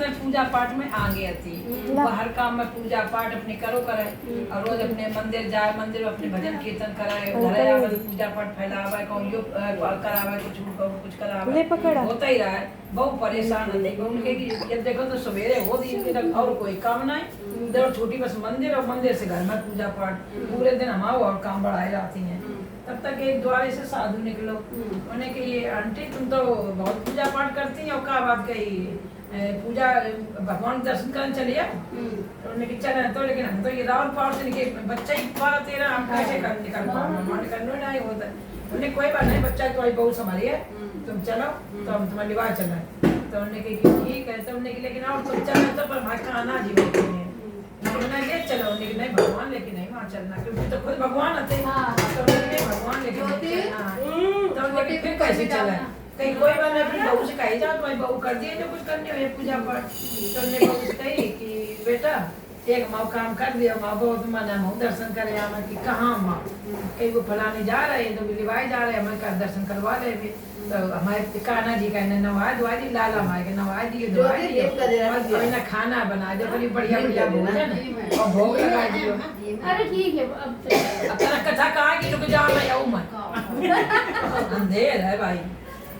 अंदर पूजा पाठ में आगे आती वो हर काम में पूजा पाठ अपने करो करे और रोज अपने मंदिर जाए मंदिर में अपने भजन कीर्तन कराए घरे आवे पूजा पाठ फैलावे कहूँ यो करावे कुछ करावे होता ही रहा है। बहुत परेशान है उनके कि जब देखो तो सवेरे हो दिन तक और कोई काम नहीं इधर छोटी बस मंदिर और मंदिर से घर में पूजा पाठ पूरे दिन हमारे और काम बढ़ाए जाती हैं। तब तक एक द्वारे से साधु निकलो उन्हें कि ये आंटी तुम तो बहुत पूजा पाठ करती हैं और क्या बात कही पूजा भगवान दर्शन करने चलिए उन्होंने कि चले तो लेकिन हम तो ये रावण पावर से निकले बच्चा ही 12-13 हम कैसे कर निकल पाओगे करना नहीं होता उन्हें कोई बात नहीं बच्चा तुम्हारी बहू संभाली है तुम चलो तो हम तुम्हारे लिवाज चलाए तो उन्होंने कही ठीक है तो उन्होंने लेकिन और तुम चलो तो पर भाई का आना जी बैठे हैं उन्होंने ले चलो उन्होंने नहीं भगवान लेकिन नहीं वहाँ चलना क्योंकि तो खुद भगवान आते तो उन्होंने भगवान लेकिन तो उन्होंने फिर कैसे चला कहीं कोई बात नहीं अपनी बहू से कही जाओ तुम्हारी बहू कर दिए जो कुछ करनी हो पूजा पाठ तो उन्होंने बहू से कही कि बेटा एक माँ काम कर दिया माँ बहुत मना माँ दर्शन करे हमें कि कहाँ माँ कहीं वो फलाने जा रहे हैं तो लिवाई जा रहे हैं हमें का दर्शन करवा रहे तो हमारे कान्हा जी का नवाज दुआ दी लाला माँ के नवाज दिए दुआई दिए ना खाना बना दो बड़ी बढ़िया बढ़िया भोजन और भोग लगा दियो। अरे ठीक है अब तेरा कथा कहाँ की रुक जाओ मैं आऊँ मैं अंधेर है भाई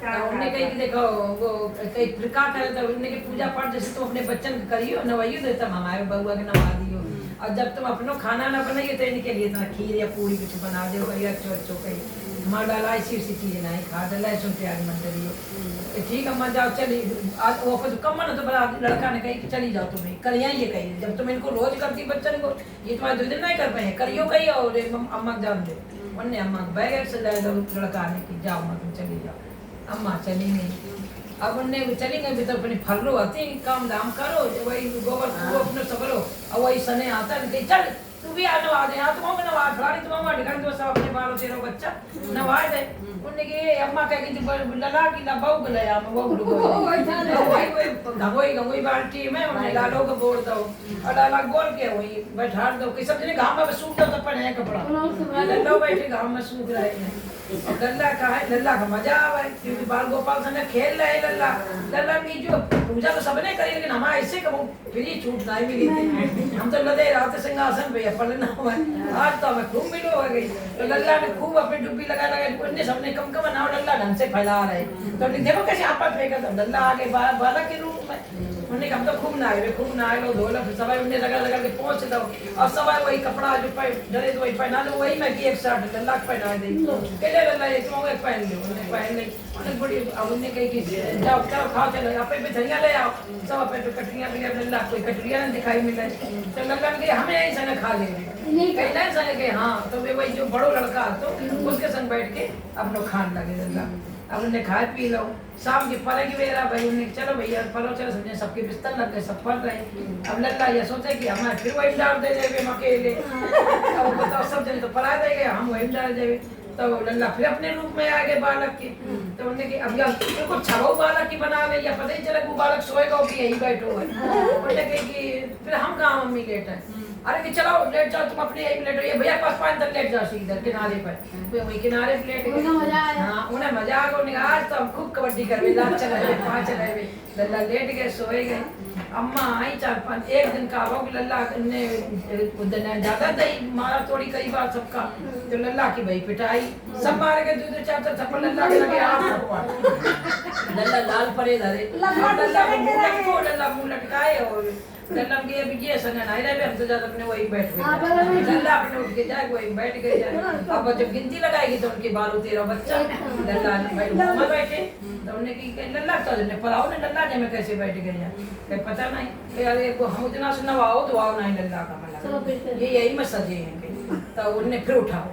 उन्होंने कही कि देखो वो कई प्रकार करे तो उन्होंने की पूजा पाठ जैसे तुम अपने बच्चन करियो नवाइयो दे तब हमारे बउआ के नवा दियो और जब तुम अपनो खाना ना बनाइए तो इनके लिए तो खीर या पूरी कुछ बना दो कहीं अच्छो कहीं हमारा डाला ऐसी चीज नहीं खा डाला लहसुन प्याज मत डरियो ठीक है जाओ चली आज वो तो कम मन तो बड़ा लड़का ने कही कि चली जाओ तुम्हें कल यहाँ ये कही जब तुम इनको रोज करती बच्चन को ये तुम्हारे 2 दिन नहीं कर पाए करियो कही और अम्मा जान दे उन्होंने अम्मा बैग से ले दो लड़का ने कि जाओ मैं तुम चली जाओ अम्मा चली गई अब उन्हें चली गई भी तो अपनी फर्रो आती काम दाम करो वही गोबर अपने सबरो और वही सने आता है चल तू भी आ नवा दे तुम नवा खिलाड़ी तुम ढिकान दो सब अपने 12-13 बच्चा नवा दे उन्हें कि अम्मा कह गई लला की ला बहू ले आ वो गंगोई गंगोई बाल्टी में उन्हें लालो को बोल दो और लाला गोल के वही बैठा दो कि सब जने घाम में सूख दो तो पहने कपड़ा लल्ला बैठे घाम में सूख रहे हैं और लल्ला का है लल्ला का मजा आवे क्योंकि बाल गोपाल संग खेल रहे लल्ला लल्ला की जो पूजा तो सबने करी लेकिन हमारे ऐसे कब फ्री छूट नहीं मिली थी हम तो लदे रात सिंहासन पे पढ़ना हुआ आज तो हमें खूब मिलो हो गई तो लल्ला ने खूब अपनी डुब्बी लगा उनने सबने कम कम बनाओ लल्ला ढंग से फैला रहे तो देखो कैसे आपा फेंका था लल्ला आगे बालक के रूप में उन्हें हम तो खूब नहाए लो धो लो फिर सवाई उन्हें लगा के पहुंच दो और सवाई वही कपड़ा जो डरे तो वही पहना लो वही मैं की एक शर्ट लल्ला पहना दी कहले लल्ला ये तुम पहन लो उन्हें पहन ली उन्हें बड़ी अब उन्हें कही कि जाओ चलो खाओ चलो आप पे धनिया ले आओ सब पे कटरियां भी लल्ला कोई कटरियां नहीं दिखाई मिले तो लल्ला ने हमें यही संग खा ले कहना संग के हाँ तो वे वही जो बड़ो लड़का तो उसके संग बैठ के अपना खान लगे लल्ला अब उन्हें खाए पी लो शाम की परे की बेरा भाई उन्हें चलो भैया पलो चलो समझे सबके बिस्तर लग गए सब पढ़ रहे अब लल्ला ये सोचे कि हमें फिर वही डाल दे देवे अकेले अब बताओ सब जन तो पढ़ा देंगे हम वही डाल देवे तो लल्ला फिर अपने रूप में आ गए बालक के तो उन्हें कि अब यार बिल्कुल छवो बालक की बना ले या पता ही चले वो बालक सोएगा कि यही बैठो है उन्हें कही कि फिर हम कहाँ मम्मी लेट है अरे कि चलो लेट जाओ तुम अपने यही लेट हो भैया पास 5 तक लेट जाओ सीधर किनारे पर वही किनारे पे लेट गए हाँ उन्हें मजा आ गया आज तो हम खूब कबड्डी कर लाख चलाए 5 चलाए लल्ला लेट गए सोए गए अम्मा आई 4-5 एक दिन का वो लल्ला ने ज्यादा दही मारा थोड़ी कई बार सबका तो लल्ला की भाई पिटाई सब मारे गए 2-4 थप्पड़ लल्ला के लगे आप लल्ला लाल पड़े धरे लल्ला मुंह लटकाए और लल्ला के अब ये संग नहीं रहे हम तो ज्यादा अपने वही बैठ गए लल्ला अपने उठ के जाए वही बैठ गए जाए अब जब गिनती लगाएगी तो उनके 12-13 बच्चा लल्ला भाई बैठे तो उन्हें की लल्ला तो ने पढ़ाओ ने लल्ला जे में कैसे बैठ गए हैं पता नहीं अरे को हम इतना से नवाओ तो आओ नहीं लल्ला का मला ये यही में सजे हैं तो उन्हें फिर उठाओ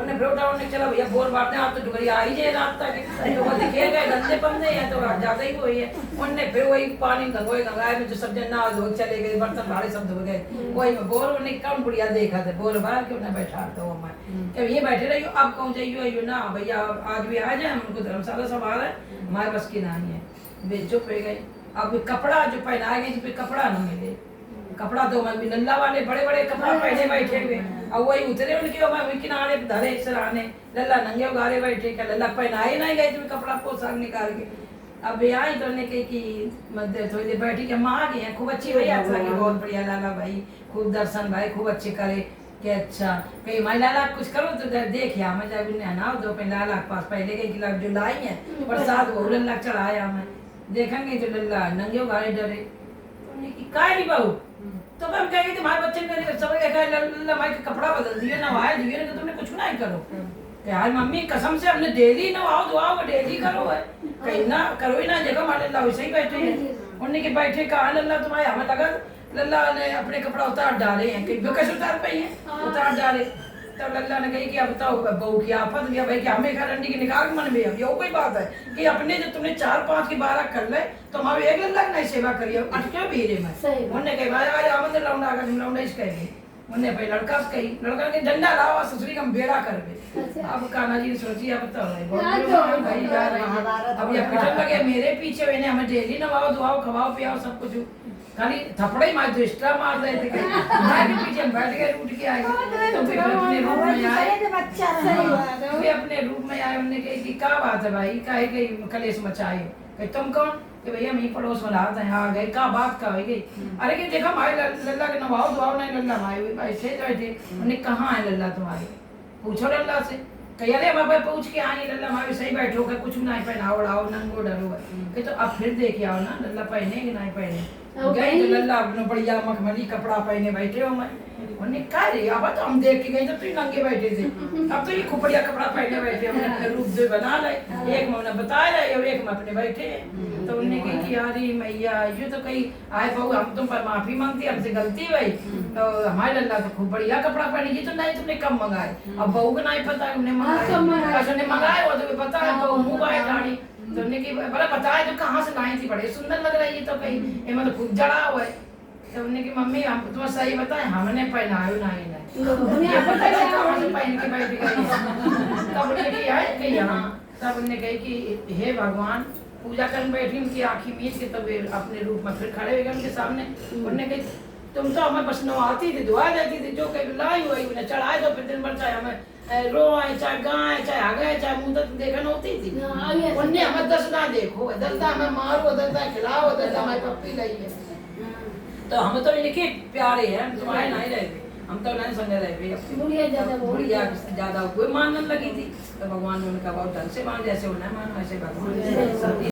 उन्हें फिर उठाओ ने चला भैया बोल बांटने आप तो डुगरी आ ही जाए रात तक तो वो दिखे गए गंदे पंदे हैं तो ज्यादा ही वही है उन्हें फिर वही पानी गंगाए में जो सब जन ना धो चले गए बर्तन भाड़े सब धो गए वही में बोल उन्हें कौन बुढ़िया देखा था बोल बाहर क्यों ना बैठा दो हमारे जब ये बैठे रहियो अब कहूँ जाइयो ना भैया आज भी आ जाए उनको धर्मशाला सब आ रहा है हमारे बस की नहीं है वे चुप हो गए अब कपड़ा जो पहनाए गए जिस कपड़ा न मिले कपड़ा तो मैं लल्ला वाले बड़े बड़े कपड़ा पहने बैठे हुए और वही उतरे उनके मैं किनारे धरे सराने लल्ला नंगे उगारे बैठे क्या लल्ला पहनाए नहीं गए तुम्हें कपड़ा पोशाक निकाल के अब आई तो ने कही कि मतलब थोड़ी देर बैठी के माँ आ गई है, खूब अच्छी हुई यात्रा की, बहुत बढ़िया लाला भाई, खूब दर्शन भाई खूब अच्छे करे कि अच्छा कहीं मैं लाला कुछ करो तो देख या मैं जब नहा दो पे लाला के पास पहले गई कि जो लाई है प्रसाद वो लल्ला चढ़ाया मैं देखेंगे तो लल्ला नंगे गाड़ी डरे उन्हें कि काय नहीं बहू तो हम कहेंगे तुम्हारे बच्चे ने सब कहा लल्ला भाई का कपड़ा बदल दिया नवाया दिए ना तो तुमने कुछ नहीं करो यार मम्मी कसम से हमने डेली नवाओ दुआओ डेली करो है कहीं ना करो ही ना जगह हमारे लल्ला वैसे ही बैठे हैं उन्हें के बैठे कहा लल्ला तुम्हारे हमें लगा लल्ला ने अपने कपड़ा उतार डाले हैं कहीं कैसे उतार पाई है उतार डाले तब लल्ला ने कही कि अब बताओ बहू की आफत भी भाई कि हमें घर अंडी के निकाल मन में अब ये कोई बात है कि अपने जो तुमने 4-5 की 12 कर ले तो हमारे एक लल्ला नहीं सेवा करिए अटके भी रे मैं उन्होंने कही भाई आज आमंत्रण लौंडा अगर तुम लौंडा इस कहेंगे उन्होंने भाई लड़का से कही लड़का के डंडा लाओ ससुरी का बेड़ा कर दे अब कान्हा जी ने सोची अब बताओ भाई यार अब ये पिटन लगे मेरे पीछे मैंने हमें डेली नवाओ दुआओ खवाओ पियाओ सब कुछ खाली थपड़े मार दो एक्स्ट्रा मार रहे थे मैं के पीछे बैठ गए रूठ के आए तो फिर अपने रूप में आए फिर अपने रूप में आए उन्होंने कही कि क्या बात है भाई काहे गई कलेश मचाए कही तुम कौन कि भैया मैं पड़ोस में लाते हैं आ गए क्या बात का हो गई अरे कि देखा भाई लल्ला के नवाओ दुआओ नहीं लल्ला भाई ऐसे बैठे उन्हें कहाँ है लल्ला तुम्हारे पूछो लल्ला से कही अरे मैं पूछ के आई लल्ला हमारे सही बैठो का कुछ नहीं पहनाओ उड़ाओ नंगो डरो कि तो अब फिर देख आओ ना लल्ला पहने कि नहीं पहने गई तो लल्ला अपना बढ़िया मखमली कपड़ा पहने बैठे हो मैं उन्हें कहा रे अब तो हम देख के गए तो तुम नंगे बैठे थे अब तो ये खूब बढ़िया कपड़ा पहने बैठे हमने अपने रूप से बना ले एक में उन्हें बताया और एक में अपने बैठे तो उन्हें कही कि यारी मैया ये तो कहीं आए बहू हम तुम पर माफी मांगती हमसे गलती भाई तो हमारे लल्ला तो खूब बढ़िया कपड़ा पहने ये तो नहीं तुमने कम मंगाए अब बहू को नहीं पता उन्हें मंगाए वो तो पता है बहू मुँह आए ठाड़ी तो उन्हें की बड़ा बताया तो कहाँ से लाई थी बड़े सुंदर लग रही है तो कहीं ये मतलब खूब जड़ा हुआ है तो उन्हें की मम्मी हम तुम्हें सही बताए हमने पहनायो नहीं ये पता नहीं कहाँ से पहन के बैठ गई तब उन्हें की आए कि यहाँ तब उन्हें कही कि हे भगवान पूजा करने बैठी उनकी आँखी मीच के तब अपने रूप में फिर खड़े हो गए उनके सामने उन्हें कही तुम तो हमें बस नवाती थी दुआ देती थी जो कहीं लाई हुई उन्हें चढ़ाए तो फिर दिन भर चाहे हमें रोए चाहे गाय चाहे आ गए चाहे मुंह तक देखन होती थी उन्हें हमें दसना देखो दसदा हमें मारो दसदा खिलाओ दसदा हमारी पप्पी लाई है तो हम तो लिखे प्यारे हैं तुम्हारे नहीं रहे हम तो नहीं संग रहे बुढ़िया ज्यादा कोई मानने लगी थी तो भगवान ने उनका बहुत ढंग से मान जैसे उन्हें मानो ऐसे भगवान